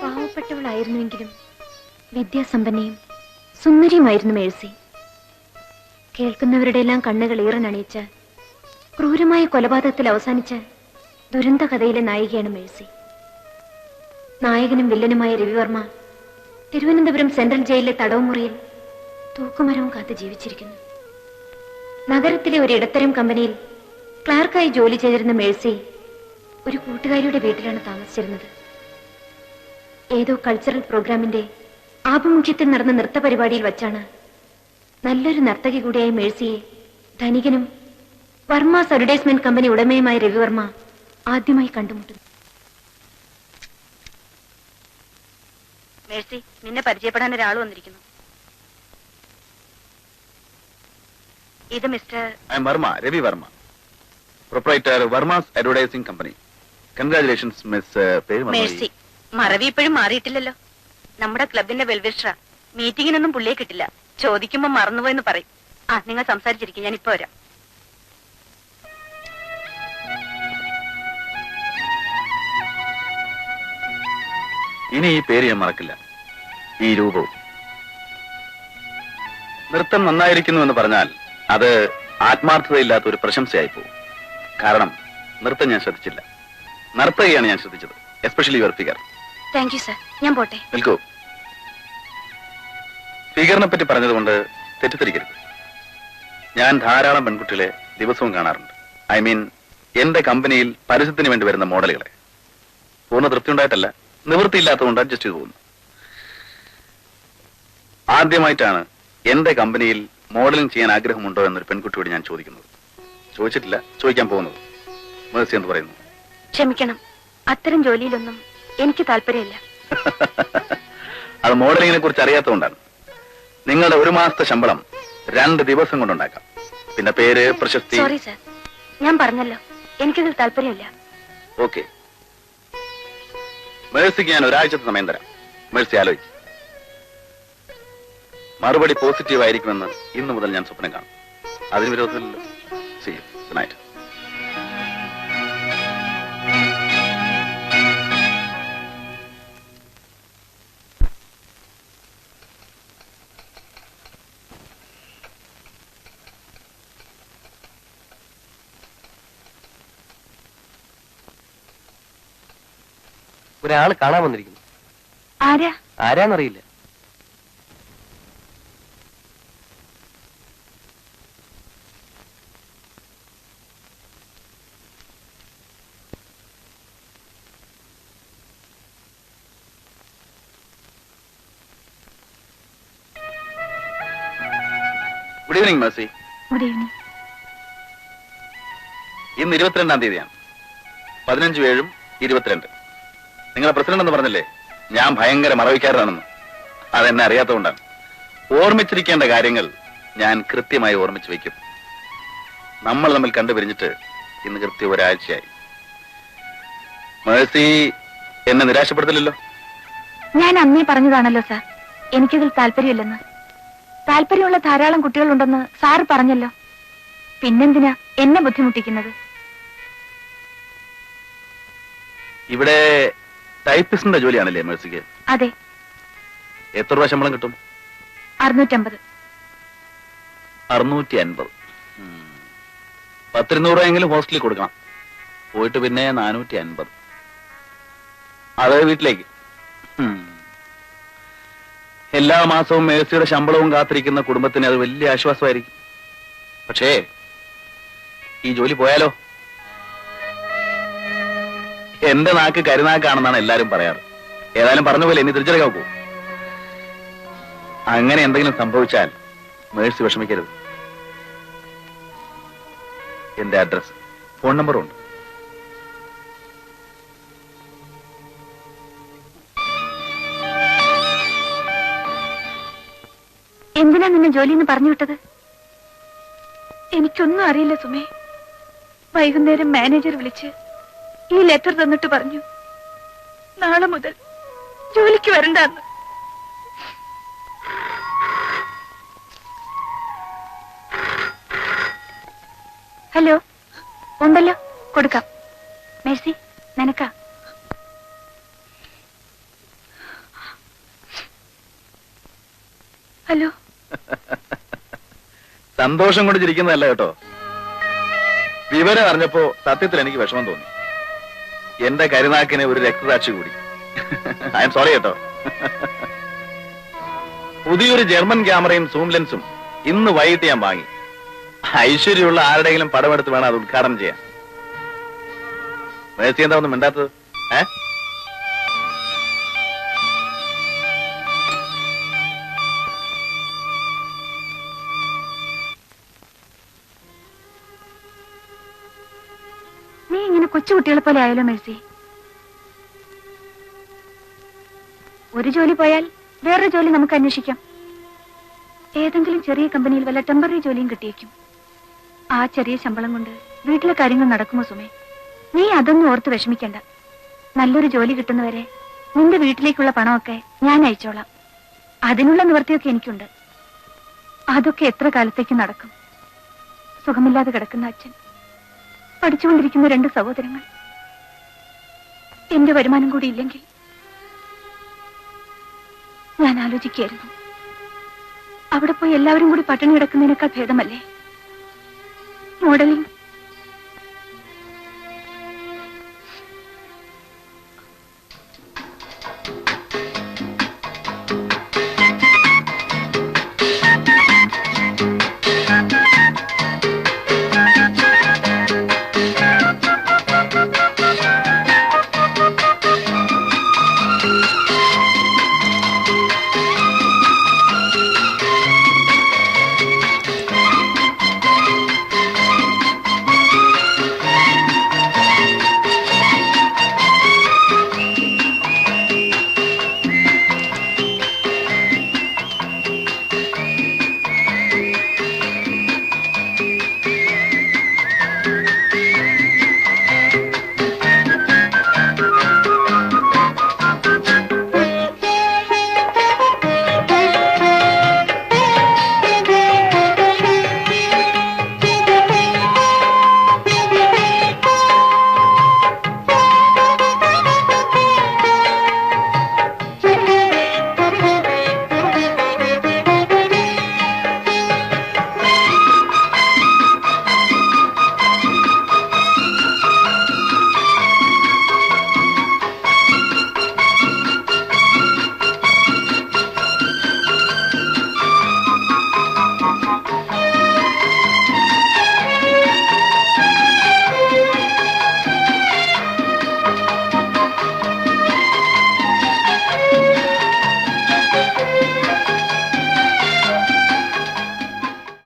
പാവപ്പെട്ടവളായിരുന്നുവെങ്കിലും വിദ്യാസമ്പന്നയും സുന്ദരിയുമായിരുന്നു Mercy. കേൾക്കുന്നവരുടെ എല്ലാം കണ്ണുകൾ ഈറനണിയിച്ച ക്രൂരമായ കൊലപാതകത്തിൽ അവസാനിച്ച ദുരന്ത കഥയിലെ നായികയാണ് മേഴ്സി. നായകനും വില്ലനുമായ രവിവർമ്മ തിരുവനന്തപുരം സെൻട്രൽ ജയിലിലെ തടവുമുറിയിൽ തൂക്കുമരവും കാത്ത് ജീവിച്ചിരിക്കുന്നു. നഗരത്തിലെ ഒരു ഇടത്തരം കമ്പനിയിൽ ക്ലാർക്കായി ജോലി ചെയ്തിരുന്ന മേഴ്സി ഒരു കൂട്ടുകാരിയുടെ വീട്ടിലാണ് താമസിച്ചിരുന്നത്. ഏതോ കൾച്ചറൽ പ്രോഗ്രാമിന്റെ ആഭിമുഖ്യത്തിൽ നടന്ന നൃത്ത പരിപാടിയിൽ വച്ചാണ് നല്ലൊരു നർത്തകി കൂടിയായ മേഴ്സിയെ ധനികനും വർമാസ് അഡ്വർടൈസ്മെന്റ് കമ്പനി ഉടമയുമായ രവിവർമ്മ ആദ്യമായി കണ്ടുമുട്ടുന്നു. മേഴ്സി, നിന്നെ പരിചയപ്പെടാൻ ഒരാൾ വന്നിരിക്കുന്നു. ഇത് mister Varma, Ravi Varma, proprietor Varmas advertising company. Congratulations miss. Mercy. മറവി ഇപ്പോഴും മാറിയിട്ടില്ലല്ലോ. നമ്മുടെ ക്ലബിന്റെ വെൽവിഷറാ. മീറ്റിങ്ങിനൊന്നും പുള്ളിയെ കിട്ടില്ല. ചോദിക്കുമ്പോ മറന്നുപോയെന്ന് പറയും. നിങ്ങൾ സംസാരിച്ചിരിക്കും, ഞാൻ ഇപ്പൊ വരാം. ഇനി ഈ പേര് ഞാൻ മറക്കില്ല, ഈ രൂപവും. നൃത്തം നന്നായിരിക്കുന്നു എന്ന് പറഞ്ഞാൽ അത് ആത്മാർത്ഥതയില്ലാത്ത ഒരു പ്രശംസയായി പോകും. കാരണം നൃത്തം ഞാൻ ശ്രദ്ധിച്ചില്ല, നർത്തകിയാണ് ഞാൻ ശ്രദ്ധിച്ചത്. Especially your figure. Thank you sir. ഞാൻ പോട്ടെ. നിൽക്കൂ. ഫിഗറിനെ പറ്റി പറഞ്ഞതുകൊണ്ട് തെറ്റിദ്ധരിക്കരുത്. ഞാൻ ധാരാളം പെൺകുട്ടികളെ ദിവസവും കാണാറുണ്ട്. ഐ മീൻ, എന്റെ കമ്പനിയിൽ പരസ്യത്തിന് വേണ്ടി വരുന്ന മോഡലുകളെ. പൂർണ്ണ തൃപ്തി ഉണ്ടായിട്ടല്ല, നിവൃത്തിയില്ലാത്തതുകൊണ്ട് അഡ്ജസ്റ്റ് ചെയ്തു പോകുന്നു. ആദ്യമായിട്ടാണ് എന്റെ കമ്പനിയിൽ മോഡലിംഗ് ചെയ്യാൻ ആഗ്രഹമുണ്ടോ എന്നൊരു പെൺകുട്ടിയോട് ഞാൻ ചോദിക്കുന്നത്. ചോദിച്ചിട്ടില്ല, ചോദിക്കാൻ പോകുന്നത്. മേഴ്സി എന്ന് പറയുന്നു. ക്ഷമിക്കണം, അത്തരം ജോലിയിലൊന്നും എനിക്ക് താല്പര്യമില്ല. അത് മോഡലിംഗിനെ കുറിച്ച് അറിയാത്തതുകൊണ്ടാണ്. നിങ്ങളുടെ ഒരു മാസത്തെ ശമ്പളം 2 ദിവസം കൊണ്ടുണ്ടാക്കാം. പിന്നെ പേര്, പ്രശസ്തി. സോറി സർ, ഞാൻ പറഞ്ഞല്ലോ, എനിക്കതിൽ താല്പര്യമില്ല. ഓക്കെ, മേഴ്സിക്ക് ഞാൻ ഒരാഴ്ചത്തെ സമയം തരാം. മേഴ്സി ആലോചിക്കും. മറുപടി പോസിറ്റീവ് ആയിരിക്കുമെന്ന് ഇന്നു മുതൽ ഞാൻ സ്വപ്നം കാണും. അതിന് വിരോധമില്ലല്ലോ. See you. Good night. ഒരാള് കാണാൻ വന്നിരിക്കുന്നു. ആരാന്നറിയില്ല. Good evening Mercy. Good evening. ഇന്ന് 22-ാം തീയതിയാണ്. 15-7 22. നിങ്ങളെ പ്രസിഡന്റ് എന്ന് പറഞ്ഞില്ലേ, ഞാൻ ഭയങ്കര മറവിക്കാരനാണെന്ന്. അതെന്നെ അറിയാത്തതുകൊണ്ടാണ്. ഓർമ്മിച്ചിരിക്കേണ്ട കാര്യങ്ങൾ ഞാൻ കൃത്യമായി ഓർമ്മിച്ചു വയ്ക്കും. നമ്മൾ തമ്മിൽ കണ്ടുപിരിഞ്ഞിട്ട് ഇന്ന് കൃത്യം ഒരാഴ്ചയായി. മേഴ്സി എന്നെ നിരാശപ്പെടുത്തില്ലല്ലോ? ഞാൻ അന്നേ പറഞ്ഞതാണല്ലോ സാർ, എനിക്കതിൽ താല്പര്യമില്ലെന്ന്. താല്പര്യമുള്ള ധാരാളം കുട്ടികളുണ്ടെന്ന് സാറ് പറഞ്ഞല്ലോ. പിന്നെന്തിനാ എന്നെ ബുദ്ധിമുട്ടിക്കുന്നത്? ഇവിടെ ടൈപ്പിസ്റ്റിന്റെ ജോലിയാണല്ലേ മേഴ്സിക്ക്? അതെ. എത്ര രൂപ ശമ്പളം കിട്ടും? 650. 650. 10-200 രൂപയെങ്കിലും ഹോസ്റ്റലിൽ കൊടുക്കണം. പോയിട്ട് പിന്നെ 450. അത് വീട്ടിലേക്ക്. എല്ലാ മാസവും മേഴ്സിയുടെ ശമ്പളവും കാത്തിരിക്കുന്ന കുടുംബത്തിന് അത് വലിയ ആശ്വാസമായിരിക്കും. പക്ഷേ ഈ ജോലി പോയാലോ? എന്റെ നാക്ക് കരുനാക്കാണെന്നാണ് എല്ലാരും പറയാറ്. ഏതായാലും പറഞ്ഞ പോലെ ഇനി തിരിച്ചറിയാൻ പോകും. അങ്ങനെ എന്തെങ്കിലും സംഭവിച്ചാൽ മേഴ്സി വിഷമിക്കരുത്. എന്റെ അഡ്രസ്, ഫോൺ നമ്പറും ഉണ്ട്. എന്തിനാ നിന്നെ ജോലിന്ന് പറഞ്ഞു വിട്ടത്? എനിക്കൊന്നും അറിയില്ല സുമേ. വൈകുന്നേരം മാനേജർ വിളിച്ച് ഈ ലെറ്റർ തന്നിട്ട് പറഞ്ഞു, നാളെ മുതൽ ജോലിക്ക് വരണ്ടെന്ന്. ഹലോ, ഉണ്ടല്ലോ, കൊടുക്കാം. മേഴ്സി, നിനക്കാ. ഹലോ. സന്തോഷം കൊണ്ട് ചിരിക്കുന്നതല്ല കേട്ടോ. വിവരം അറിഞ്ഞപ്പോ സത്യത്തിൽ എനിക്ക് വിഷമം തോന്നി. എന്റെ കരുനാക്കിന് ഒരു രക്തസാക്ഷി കൂടി. ഐ എം സോറി കേട്ടോ. പുതിയൊരു ജർമ്മൻ ക്യാമറയും സൂം ലെൻസും ഇന്ന് വൈകിട്ട് ഞാൻ വാങ്ങി. ഐശ്വര്യമുള്ള ആരുടെയെങ്കിലും പടമെടുത്ത് വേണം അത് ഉദ്ഘാടനം ചെയ്യാൻ. മേഴ്സി എന്താ ഒന്നും മിണ്ടാത്തത്? നീ ഇങ്ങനെ കൊച്ചുകുട്ടികളെ പോലെ ആയാലോ മേഴ്സി. ഒരു ജോലി പോയാൽ വേറൊരു ജോലി നമുക്ക് അന്വേഷിക്കാം. ഏതെങ്കിലും ചെറിയ കമ്പനിയിൽ വല്ല ടെമ്പററി ജോലിയും കിട്ടിയേക്കും. ആ ചെറിയ ശമ്പളം കൊണ്ട് വീട്ടിലെ കാര്യങ്ങൾ നടക്കുമോ സുമേ? നീ അതൊന്നും ഓർത്ത് വിഷമിക്കണ്ട. നല്ലൊരു ജോലി കിട്ടുന്നവരെ നിന്റെ വീട്ടിലേക്കുള്ള പണമൊക്കെ ഞാൻ അയച്ചോളാം. അതിനുള്ള നിവൃത്തിയൊക്കെ എനിക്കുണ്ട്. അതൊക്കെ എത്ര കാലത്തേക്ക് നടക്കും? സുഖമില്ലാതെ കിടക്കുന്ന അച്ഛൻ, പഠിച്ചുകൊണ്ടിരിക്കുന്ന 2 സഹോദരങ്ങൾ, എന്റെ വരുമാനം കൂടി ഇല്ലെങ്കിൽ ഞാൻ ആലോചിക്കായിരുന്നു, അവിടെ പോയി എല്ലാവരും കൂടി പട്ടിണി കിടക്കുന്നതിനേക്കാൾ ഭേദമല്ലേ മോഡലിംഗ്